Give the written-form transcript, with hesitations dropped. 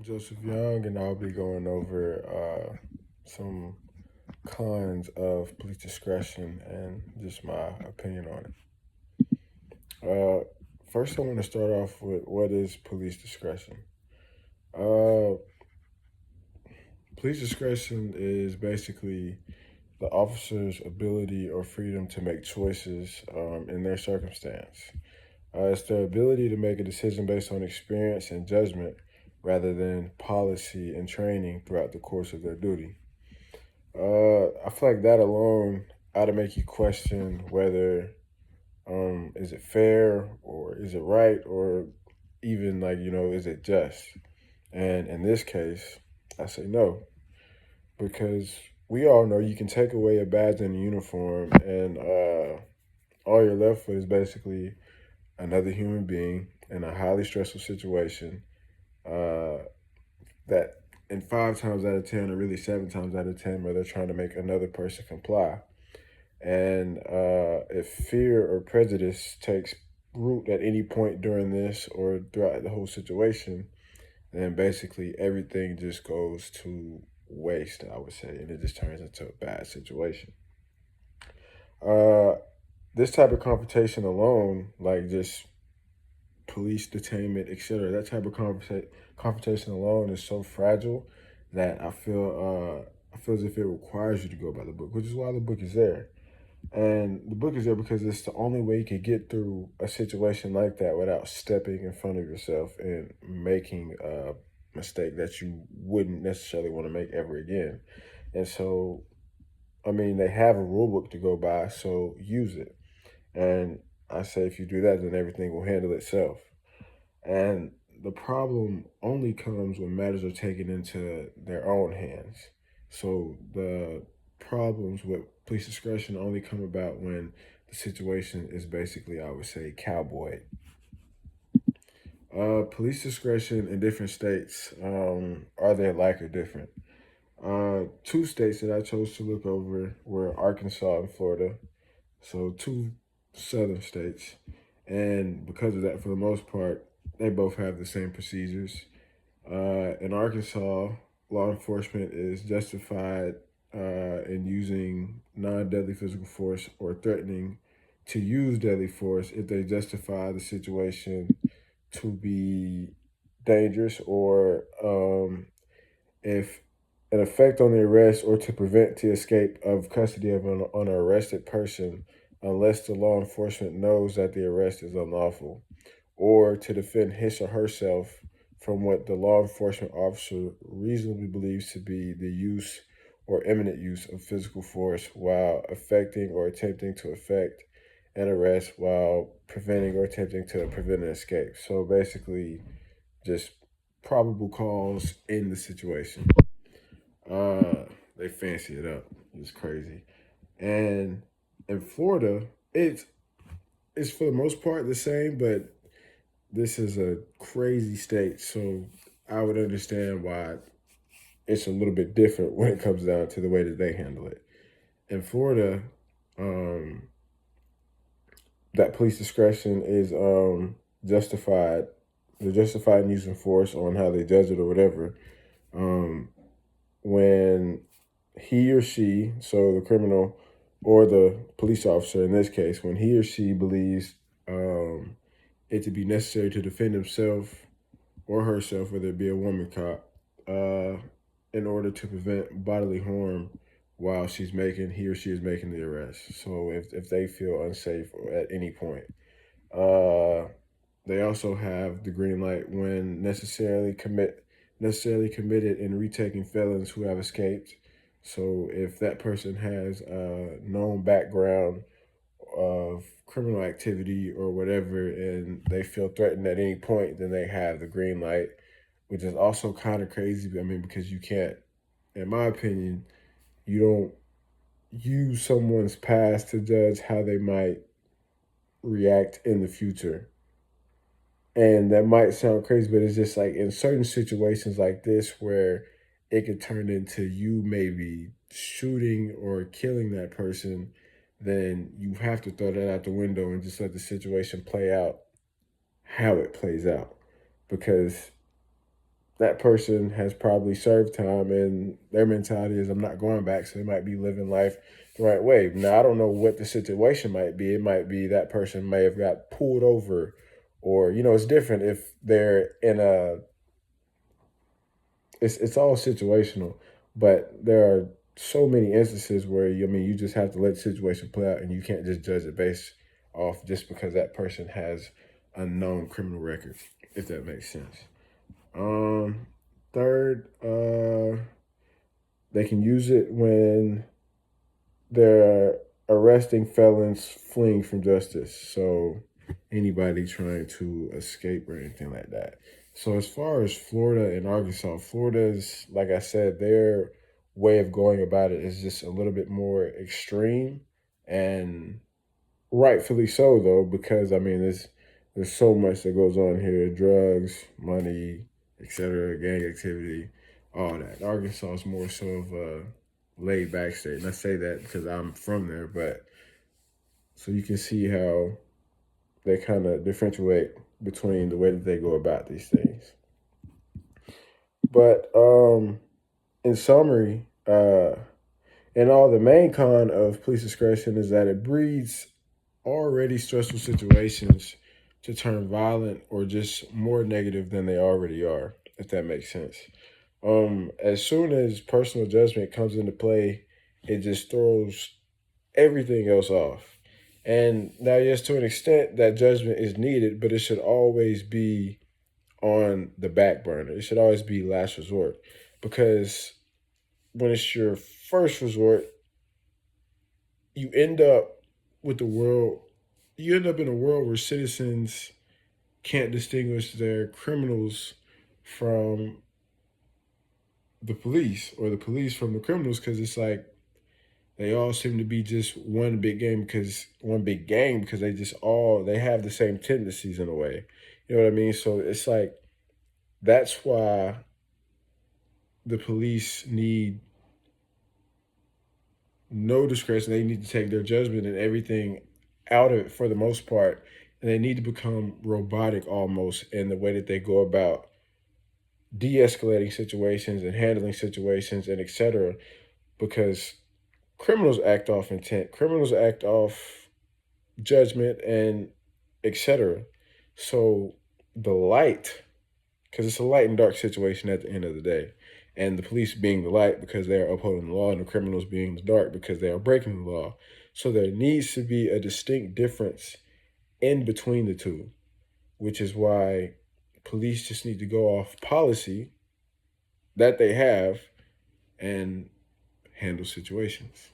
I'm Joseph Young, and I'll be going over some cons of police discretion and just my opinion on it. First, I want to start off with what is police discretion. Uh, Police discretion is basically the officer's ability or freedom to make choices in their circumstance. It's their ability to make a decision based on experience and judgment rather than policy and training throughout the course of their duty. I feel like that alone ought to make you question whether is it fair or is it right or even is it just? And in this case, I say no because we all know you can take away a badge and a uniform, and all you're left with is basically another human being in a highly stressful situation uh, that in 5 times out of 10 or really 7 times out of 10 where they're trying to make another person comply. And if fear or prejudice takes root at any point during this or throughout the whole situation, then basically everything just goes to waste, I would say, and it just turns into a bad situation. Uh, this type of confrontation alone, like just police detainment, etc., that type of confrontation alone is so fragile that I feel as if it requires you to go by the book, which is why the book is there. And the book is there because it's the only way you can get through a situation like that without stepping in front of yourself and making a mistake that you wouldn't necessarily want to make ever again. And so, I mean, they have a rule book to go by, so use it. And I say if you do that, then everything will handle itself. And the problem only comes when matters are taken into their own hands. So the problems with police discretion only come about when the situation is basically, I would say, cowboy. Police discretion in different states, are they alike or different? Two states that I chose to look over were Arkansas and Florida. So two southern states. And because of that, for the most part, they both have the same procedures. In Arkansas, law enforcement is justified in using non deadly physical force or threatening to use deadly force if they justify the situation to be dangerous or if an effect on the arrest or to prevent the escape of custody of an arrested person unless the law enforcement knows that the arrest is unlawful or to defend his or herself from what the law enforcement officer reasonably believes to be the use or imminent use of physical force while affecting or attempting to effect an arrest while preventing or attempting to prevent an escape. So basically, just probable cause in the situation. Uh, they fancy it up. It's crazy. And in Florida, it's for the most part the same, but this is a crazy state, so I would understand why it's a little bit different when it comes down to the way that they handle it. In Florida, um, that police discretion is justified. They're justified in using force on how they judge it or whatever. Um, when he or she, so the criminal or the police officer in this case, when he or she believes it to be necessary to defend himself or herself, whether it be a woman cop, uh, in order to prevent bodily harm while he or she is making the arrest. So if they feel unsafe at any point. Uh, they also have the green light when necessarily committed in retaking felons who have escaped. So if that person has a known background of criminal activity or whatever and they feel threatened at any point, then they have the green light, which is also kind of crazy. I mean, because you can't, in my opinion, you don't use someone's past to judge how they might react in the future. And that might sound crazy, but it's just like in certain situations like this where it could turn into you maybe shooting or killing that person, then you have to throw that out the window and just let the situation play out how it plays out. Because that person has probably served time and their mentality is I'm not going back, so they might be living life the right way. Now I don't know what the situation might be. It might be that person may have got pulled over, or it's different if they're in a it's all situational, but there are so many instances where you just have to let the situation play out and you can't just judge it based off just because that person has a known criminal record, if that makes sense. Um, Third, they can use it when they're arresting felons fleeing from justice. So anybody trying to escape or anything like that. So as far as Florida and Arkansas, Florida's, like I said, their way of going about it is just a little bit more extreme, and rightfully so though, because there's so much that goes on here: drugs, money, etc., gang activity, all that. Arkansas is more so of a laid back state, and I say that because I'm from there. But so you can see how they kind of differentiate between the way that they go about these things. But in summary, and all, the main con of police discretion is that it breeds already stressful situations to turn violent or just more negative than they already are, if that makes sense. As soon as personal judgment comes into play, it just throws everything else off. And now, yes, to an extent, that judgment is needed, but it should always be on the back burner. It should always be last resort, because when it's your first resort, you end up with the world. You end up in a world where citizens can't distinguish their criminals from the police, or the police from the criminals, because it's like they all seem to be just one big gang, because they have the same tendencies in a way. You know what I mean? So it's like that's why the police need no discretion. They need to take their judgment and everything out of it for the most part. And they need to become robotic almost in the way that they go about de-escalating situations and handling situations and etc. Because criminals act off intent. Criminals act off judgment and etc. So the light, because it's a light and dark situation at the end of the day. And the police being the light because they are upholding the law, and the criminals being the dark because they are breaking the law. So there needs to be a distinct difference in between the two, which is why police just need to go off policy that they have and handle situations.